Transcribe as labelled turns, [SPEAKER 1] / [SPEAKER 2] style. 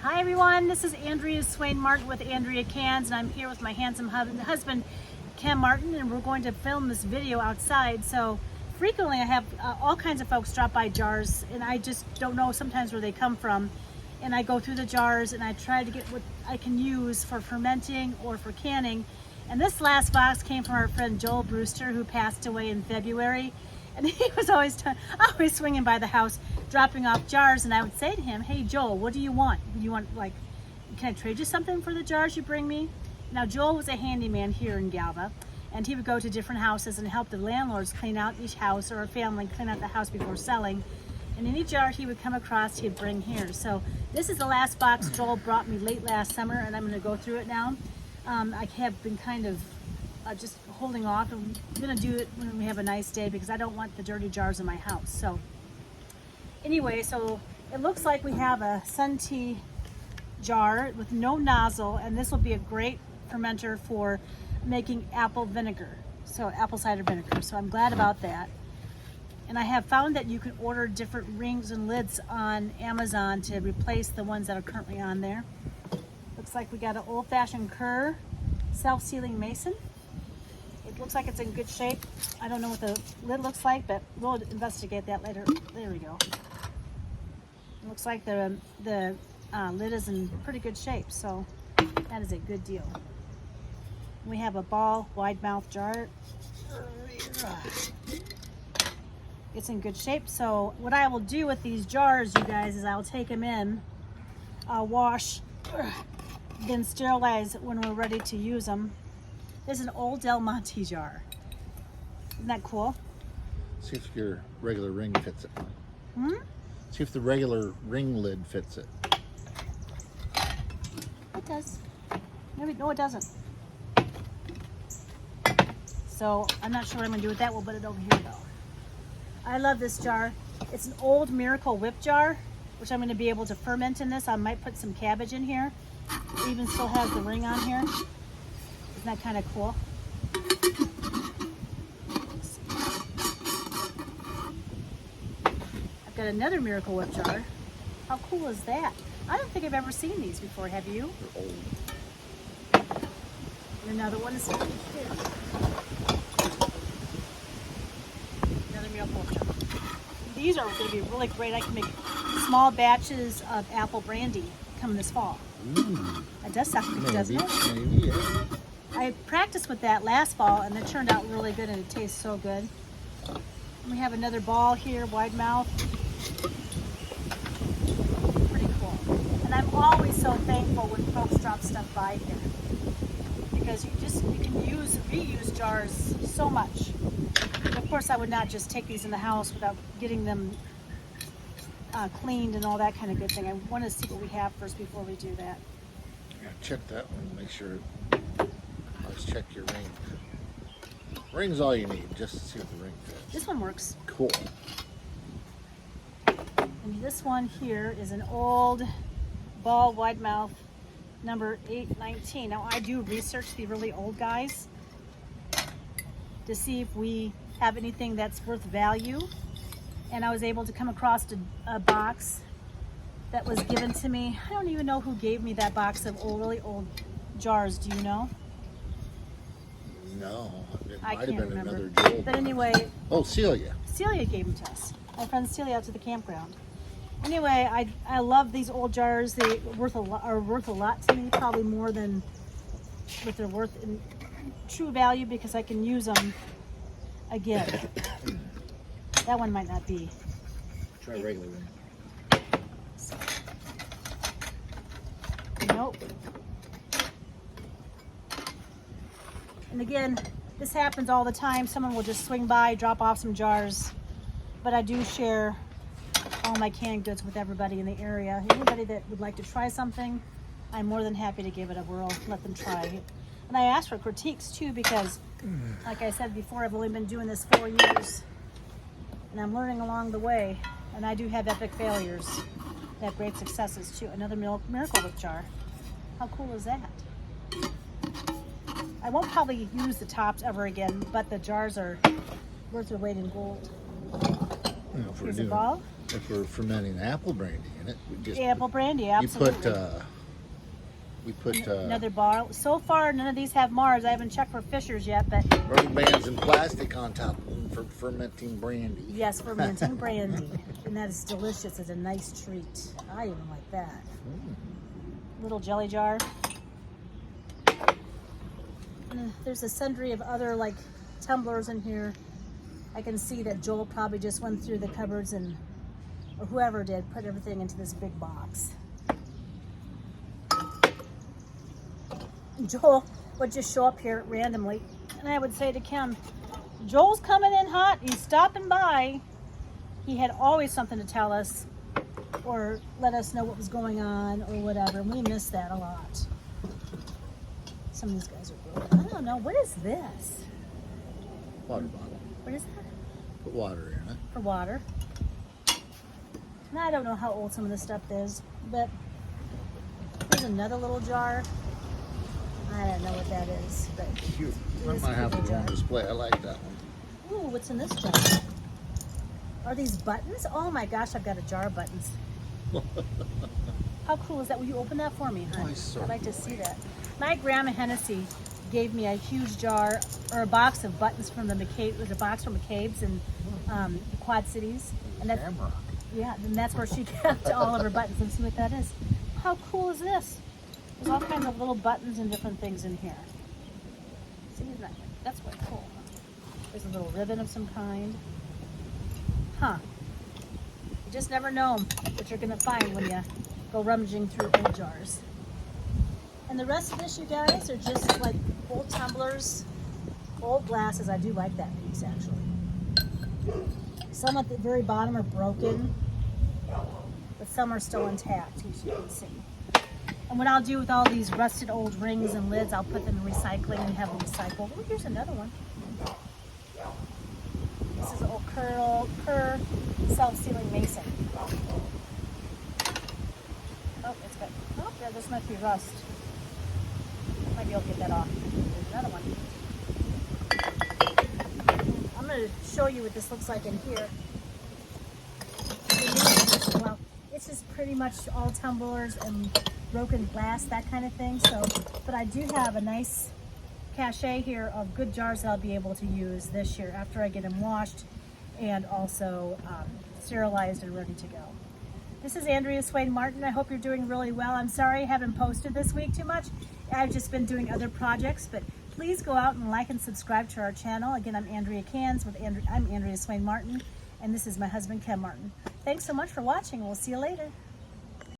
[SPEAKER 1] Hi everyone, this is Andrea Swayne Martin with Andrea Cans, and I'm here with my handsome husband, Cam Martin, and we're going to film this video outside. So frequently I have all kinds of folks drop by jars, and I just don't know sometimes where they come from. And I go through the jars and I try to get what I can use for fermenting or for canning. And this last box came from our friend Joel Brewster, who passed away in February. And he was always swinging by the house, dropping off jars. And I would say to him, "Hey Joel, what do you want? Do you want, like, can I trade you something for the jars you bring me?" Now Joel was a handyman here in Galva, and he would go to different houses and help the landlords clean out each house, or a family clean out the house before selling. And any jar he would come across, he'd bring here. So this is the last box Joel brought me late last summer, and I'm going to go through it now. I have been kind of just holding off. I'm going to do it when we have a nice day because I don't want the dirty jars in my house. So anyway, so it looks like we have a sun tea jar with no nozzle, and this will be a great fermenter for making apple vinegar, so apple cider vinegar. So I'm glad about that. And I have found that you can order different rings and lids on Amazon to replace the ones that are currently on there. Looks like we got an old-fashioned Kerr self-sealing mason. It looks like it's in good shape. I don't know what the lid looks like, but we'll investigate that later. There we go. It looks like the lid is in pretty good shape, so that is a good deal. We have a ball wide mouth jar. It's in good shape. So what I will do with these jars, you guys, is I'll take them in, wash, then sterilize when we're ready to use them. This is an old Del Monte jar. Isn't that cool?
[SPEAKER 2] See if your regular ring fits it. See if the regular ring lid fits it.
[SPEAKER 1] It does. No, it doesn't. So I'm not sure what I'm going to do with that. We'll put it over here though. I love this jar. It's an old Miracle Whip jar, which I'm going to be able to ferment in this. I might put some cabbage in here. It even still has the ring on here. Isn't that kind of cool? I've got another Miracle Whip jar. How cool is that? I don't think I've ever seen these before. Have you?
[SPEAKER 2] They're old.
[SPEAKER 1] And another one is here. Another Miracle Whip jar. These are going to be really great. I can make small batches of apple brandy come this fall. That does sound good, doesn't it?
[SPEAKER 2] Maybe, yeah.
[SPEAKER 1] I practiced with that last fall, and it turned out really good, and it tastes so good. And we have another ball here, wide mouth. Pretty cool. And I'm always so thankful when folks drop stuff by here, because you can reuse jars so much. And of course, I would not just take these in the house without getting them cleaned and all that kind of good thing. I want to see what we have first before we do that.
[SPEAKER 2] Yeah, check that one. Make sure. Let's check your ring. Ring's all you need, just to see if the ring fits.
[SPEAKER 1] This one works.
[SPEAKER 2] Cool.
[SPEAKER 1] And this one here is an old ball wide mouth number 819. Now I do research the really old guys to see if we have anything that's worth value. And I was able to come across a box that was given to me. I don't even know who gave me that box of really old jars. Do you know?
[SPEAKER 2] No, it
[SPEAKER 1] I
[SPEAKER 2] might have
[SPEAKER 1] can't
[SPEAKER 2] been
[SPEAKER 1] remember.
[SPEAKER 2] another Joel.
[SPEAKER 1] But anyway,
[SPEAKER 2] Oh, Celia.
[SPEAKER 1] Celia gave them to us. My friend Celia out to the campground. Anyway, I love these old jars. They are worth a lot to me, probably more than what they're worth in true value, because I can use them again. That one might not be.
[SPEAKER 2] Try regular ring.
[SPEAKER 1] Nope. And again, this happens all the time. Someone will just swing by, drop off some jars. But I do share all my canned goods with everybody in the area. Anybody that would like to try something, I'm more than happy to give it a whirl, let them try it. And I ask for critiques too, because like I said before, I've only been doing this 4 years, and I'm learning along the way. And I do have epic failures. I have great successes too. Another Miracle Whip jar. How cool is that? I won't probably use the tops ever again, but the jars are worth their weight in gold.
[SPEAKER 2] You know,
[SPEAKER 1] Here's a ball.
[SPEAKER 2] if we're fermenting apple brandy in it, we just
[SPEAKER 1] Apple brandy, absolutely.
[SPEAKER 2] we put
[SPEAKER 1] Another bottle. So far, none of these have Mars. I haven't checked for Fishers yet, but
[SPEAKER 2] rubber bands and plastic on top of them for fermenting brandy.
[SPEAKER 1] yes, fermenting brandy. And that is delicious. It's a nice treat. I even like that. Little jelly jar. And there's a sundry of other like tumblers in here. I can see that Joel probably just went through the cupboards and, or whoever did, put everything into this big box. Joel would just show up here randomly, and I would say to Kim, Joel's coming in hot, he's stopping by. He had always something to tell us or let us know what was going on or whatever, and we miss that a lot. Some of these guys are broken. I don't know, what is this?
[SPEAKER 2] Water bottle.
[SPEAKER 1] What is that?
[SPEAKER 2] Put water in it.
[SPEAKER 1] For water. And I don't know how old some of this stuff is, but there's another little jar. I don't know what that is, but
[SPEAKER 2] Cute.
[SPEAKER 1] it
[SPEAKER 2] That
[SPEAKER 1] is
[SPEAKER 2] might
[SPEAKER 1] a
[SPEAKER 2] have to
[SPEAKER 1] cute
[SPEAKER 2] go on
[SPEAKER 1] jar.
[SPEAKER 2] display. I like that one.
[SPEAKER 1] Ooh, what's in this jar? Are these buttons? Oh my gosh, I've got a jar of buttons. How cool is that? Will you open that for me, hon?
[SPEAKER 2] Nice,
[SPEAKER 1] I'd like to see that. My grandma Hennessy gave me a huge jar or a box of buttons from the McCabe. It was a box from McCabe's in the Quad Cities, and that,
[SPEAKER 2] Camera.
[SPEAKER 1] yeah, and that's where she kept all of her buttons. And see what that is. How cool is this? There's all kinds of little buttons and different things in here. See, isn't that's quite cool. There's a little ribbon of some kind. Huh. You just never know what you're gonna find when you go rummaging through old jars. And the rest of this, you guys, are just like old tumblers, old glasses. I do like that piece, actually. Some at the very bottom are broken, but some are still intact, as you can see. And what I'll do with all these rusted old rings and lids, I'll put them in recycling and have them recycled. Oh, here's another one. This is an old Kerr self-sealing mason. Oh, it's got, oh, yeah, this might be rust. Might be able to get that off. There's another one. I'm going to show you what this looks like in here. Well, it's just pretty much all tumblers and broken glass, that kind of thing. So, but I do have a nice cachet here of good jars that I'll be able to use this year after I get them washed and also sterilized and ready to go. This is Andrea Swayne Martin. I hope you're doing really well. I'm sorry I haven't posted this week too much. I've just been doing other projects, but please go out and like and subscribe to our channel. Again, I'm Andrea Cans I'm Andrea Swayne Martin, and this is my husband, Ken Martin. Thanks so much for watching. We'll see you later.